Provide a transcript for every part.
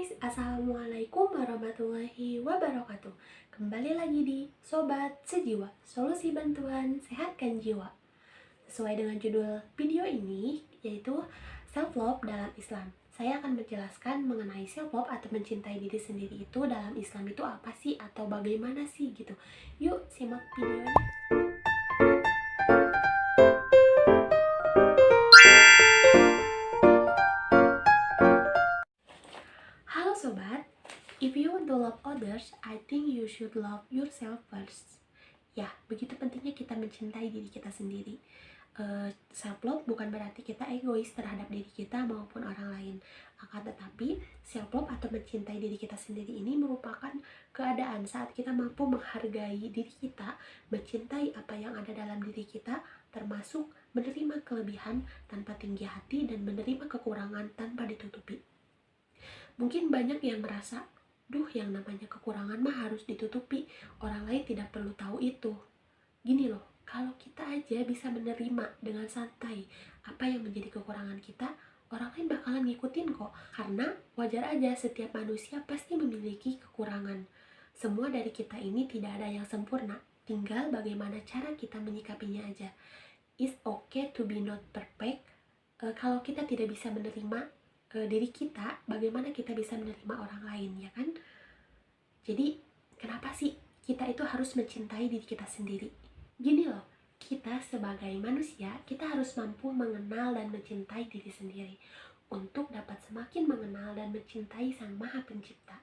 guys, Assalamualaikum warahmatullahi wabarakatuh. Kembali lagi di Sobat Sejiwa, solusi bantuan sehatkan jiwa. Sesuai dengan judul video ini, yaitu self-love dalam Islam. Saya akan menjelaskan mengenai self-love atau mencintai diri sendiri itu dalam Islam itu apa sih, atau bagaimana sih gitu. Yuk simak videonya. Halo sobat, if you want to love others, I think you should love yourself first. Ya, begitu pentingnya kita mencintai diri kita sendiri. Self-love bukan berarti kita egois terhadap diri kita maupun orang lain. Akan tetapi, self-love atau mencintai diri kita sendiri ini merupakan keadaan saat kita mampu menghargai diri kita, mencintai apa yang ada dalam diri kita, termasuk menerima kelebihan tanpa tinggi hati dan menerima kekurangan tanpa ditutupi. Mungkin banyak yang merasa, yang namanya kekurangan mah harus ditutupi, orang lain tidak perlu tahu itu. Gini loh, kalau kita aja bisa menerima dengan santai apa yang menjadi kekurangan kita, orang lain bakalan ngikutin kok. Karena wajar aja, setiap manusia pasti memiliki kekurangan. Semua dari kita ini tidak ada yang sempurna, tinggal bagaimana cara kita menyikapinya aja. It's okay to be not perfect. Kalau kita tidak bisa menerima diri kita, bagaimana kita bisa menerima orang lain, ya kan? Jadi kenapa sih kita itu harus mencintai diri kita sendiri? Gini loh, kita sebagai manusia, kita harus mampu mengenal dan mencintai diri sendiri untuk dapat semakin mengenal dan mencintai Sang Maha Pencipta.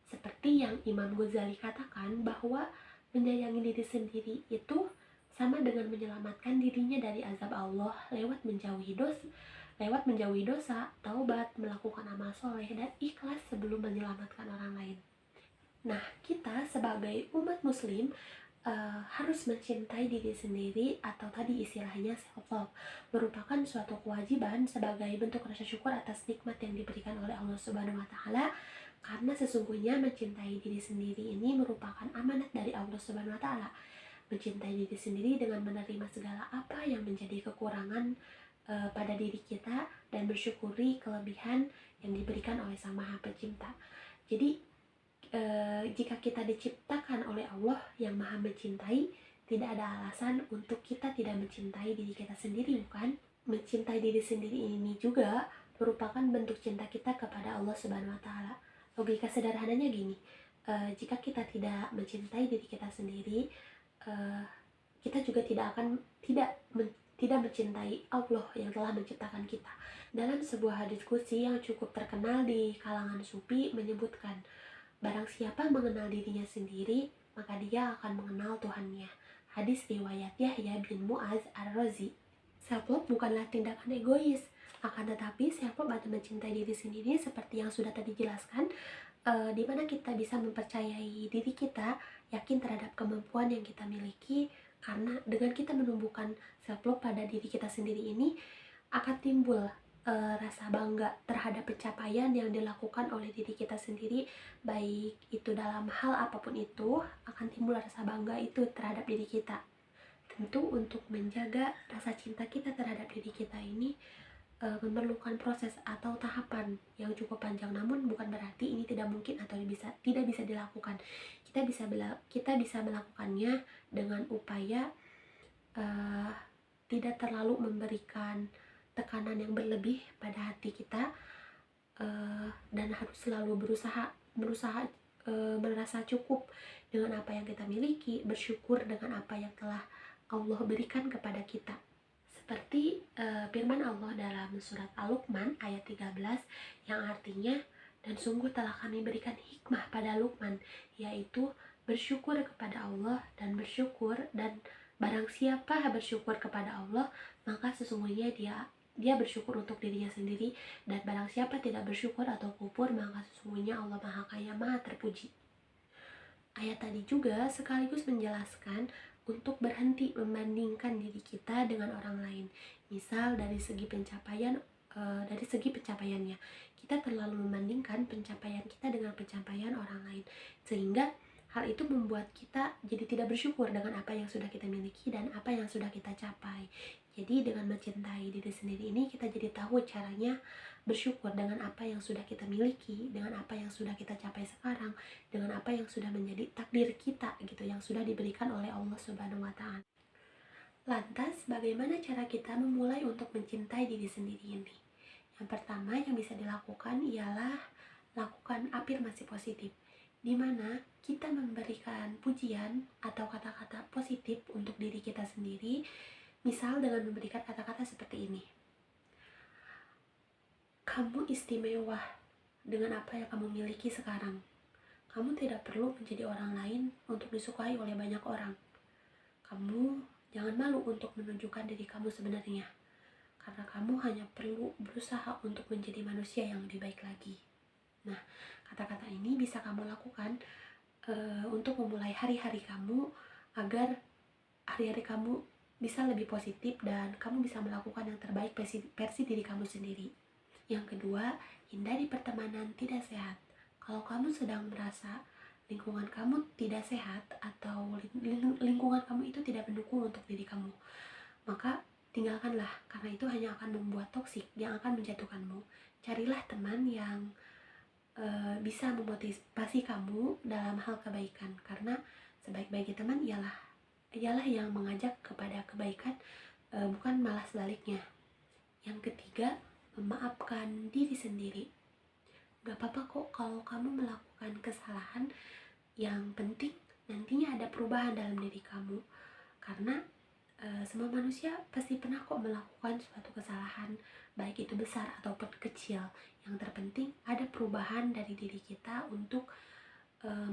Seperti yang Imam Ghazali katakan, bahwa menyayangi diri sendiri itu sama dengan menyelamatkan dirinya dari azab Allah lewat menjauhi dosa, taubat, melakukan amal soleh, dan ikhlas sebelum menyelamatkan orang lain. Nah, kita sebagai umat muslim harus mencintai diri sendiri, atau tadi istilahnya self-love, merupakan suatu kewajiban sebagai bentuk rasa syukur atas nikmat yang diberikan oleh Allah Subhanahu wa Ta'ala, karena sesungguhnya mencintai diri sendiri ini merupakan amanat dari Allah Subhanahu wa Ta'ala. Mencintai diri sendiri dengan menerima segala apa yang menjadi kekurangan pada diri kita dan bersyukuri kelebihan yang diberikan oleh Sang Maha Pencipta. Jadi jika kita diciptakan oleh Allah yang Maha Mencintai, tidak ada alasan untuk kita tidak mencintai diri kita sendiri, bukan? Mencintai diri sendiri ini juga merupakan bentuk cinta kita kepada Allah Subhanahu wa Ta'ala. Logika sederhananya gini, jika kita tidak mencintai diri kita sendiri, kita juga tidak mencintai Allah yang telah menciptakan kita. Dalam sebuah hadis qudsi yang cukup terkenal di kalangan sufi menyebutkan, barang siapa mengenal dirinya sendiri, maka dia akan mengenal Tuhannya. Hadis riwayat Yahya bin Mu'az ar-Razi. Self-love bukanlah tindakan egois, akan tetapi self-love atau mencintai diri sendiri seperti yang sudah tadi jelaskan, di mana kita bisa mempercayai diri kita, yakin terhadap kemampuan yang kita miliki. Karena dengan kita menumbuhkan self-love pada diri kita sendiri ini, akan timbul rasa bangga terhadap pencapaian yang dilakukan oleh diri kita sendiri, baik itu dalam hal apapun itu, akan timbul rasa bangga itu terhadap diri kita. Tentu untuk menjaga rasa cinta kita terhadap diri kita ini memerlukan proses atau tahapan yang cukup panjang, namun bukan berarti ini tidak mungkin atau tidak bisa dilakukan. Kita bisa melakukannya dengan upaya tidak terlalu memberikan tekanan yang berlebih pada hati kita, dan harus selalu berusaha merasa cukup dengan apa yang kita miliki, bersyukur dengan apa yang telah Allah berikan kepada kita. Seperti firman Allah dalam surat Al-Luqman ayat 13 yang artinya, dan sungguh telah kami berikan hikmah pada Luqman, yaitu bersyukur kepada Allah dan barang siapa bersyukur kepada Allah, maka sesungguhnya dia bersyukur untuk dirinya sendiri, dan barang siapa tidak bersyukur atau kufur, maka sesungguhnya Allah Maha Kaya, Maha Terpuji. Ayat tadi juga sekaligus menjelaskan untuk berhenti membandingkan diri kita dengan orang lain. Misal dari segi pencapaiannya, kita terlalu membandingkan pencapaian kita dengan pencapaian orang lain, sehingga hal itu membuat kita jadi tidak bersyukur dengan apa yang sudah kita miliki dan apa yang sudah kita capai. Jadi dengan mencintai diri sendiri ini, kita jadi tahu caranya bersyukur dengan apa yang sudah kita miliki, dengan apa yang sudah kita capai sekarang, dengan apa yang sudah menjadi takdir kita gitu, yang sudah diberikan oleh Allah Subhanahu wa Ta'ala. Lantas, bagaimana cara kita memulai untuk mencintai diri sendiri ini? Yang pertama yang bisa dilakukan ialah lakukan afirmasi positif, di mana kita memberikan pujian atau kata-kata positif untuk diri kita sendiri, misal dengan memberikan kata-kata seperti ini. Kamu istimewa dengan apa yang kamu miliki sekarang. Kamu tidak perlu menjadi orang lain untuk disukai oleh banyak orang. Kamu jangan malu untuk menunjukkan diri kamu sebenarnya, karena kamu hanya perlu berusaha untuk menjadi manusia yang lebih baik lagi. Nah, kata-kata ini bisa kamu lakukan untuk memulai hari-hari kamu, agar hari-hari kamu bisa lebih positif dan kamu bisa melakukan yang terbaik versi diri kamu sendiri. Yang kedua, hindari pertemanan tidak sehat. Kalau kamu sedang merasa lingkungan kamu tidak sehat atau lingkungan kamu itu tidak mendukung untuk diri kamu, maka tinggalkanlah, karena itu hanya akan membuat toksik yang akan menjatuhkanmu. Carilah teman yang bisa memotivasi kamu dalam hal kebaikan, karena sebaik-baiknya teman ialah yang mengajak kepada kebaikan, bukan malah sebaliknya. Yang ketiga, memaafkan diri sendiri. Gak apa-apa kok kalau kamu melakukan kesalahan, yang penting nantinya ada perubahan dalam diri kamu, karena semua manusia pasti pernah kok melakukan suatu kesalahan, baik itu besar ataupun kecil. Yang terpenting ada perubahan dari diri kita untuk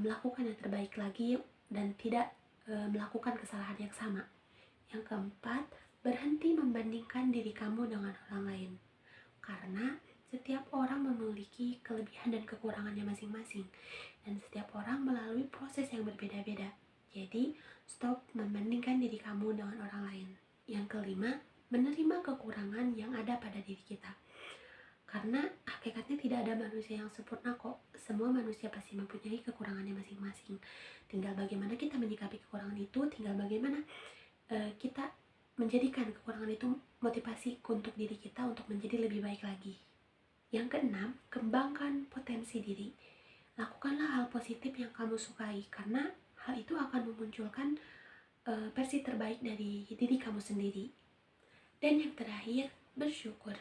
melakukan yang terbaik lagi dan tidak melakukan kesalahan yang sama. Yang keempat, berhenti membandingkan diri kamu dengan orang lain, karena setiap orang memiliki kelebihan dan kekurangannya masing-masing, dan setiap orang melalui proses yang berbeda-beda. Jadi, stop membandingkan diri kamu dengan orang lain. Yang kelima, menerima kekurangan yang ada pada diri kita. Karena hakikatnya tidak ada manusia yang sempurna kok. Semua manusia pasti mempunyai kekurangannya masing-masing. Tinggal bagaimana kita menyikapi kekurangan itu, tinggal bagaimana kita menjadikan kekurangan itu motivasi untuk diri kita untuk menjadi lebih baik lagi. Yang keenam, kembangkan potensi diri. Lakukanlah hal positif yang kamu sukai, karena hal itu akan memunculkan versi terbaik dari diri kamu sendiri. Dan yang terakhir, bersyukur.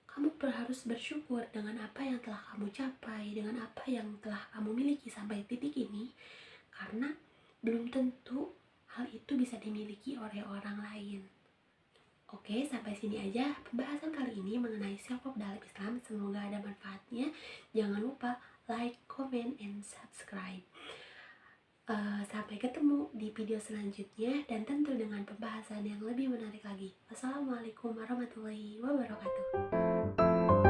Kamu harus bersyukur dengan apa yang telah kamu capai, dengan apa yang telah kamu miliki sampai titik ini, karena belum tentu hal itu bisa dimiliki oleh orang lain. Oke, sampai sini aja pembahasan kali ini mengenai self-love dalam Islam. Semoga ada manfaatnya. Jangan lupa like, comment, and subscribe. Sampai ketemu di video selanjutnya, dan tentu dengan pembahasan yang lebih menarik lagi. Wassalamualaikum warahmatullahi wabarakatuh.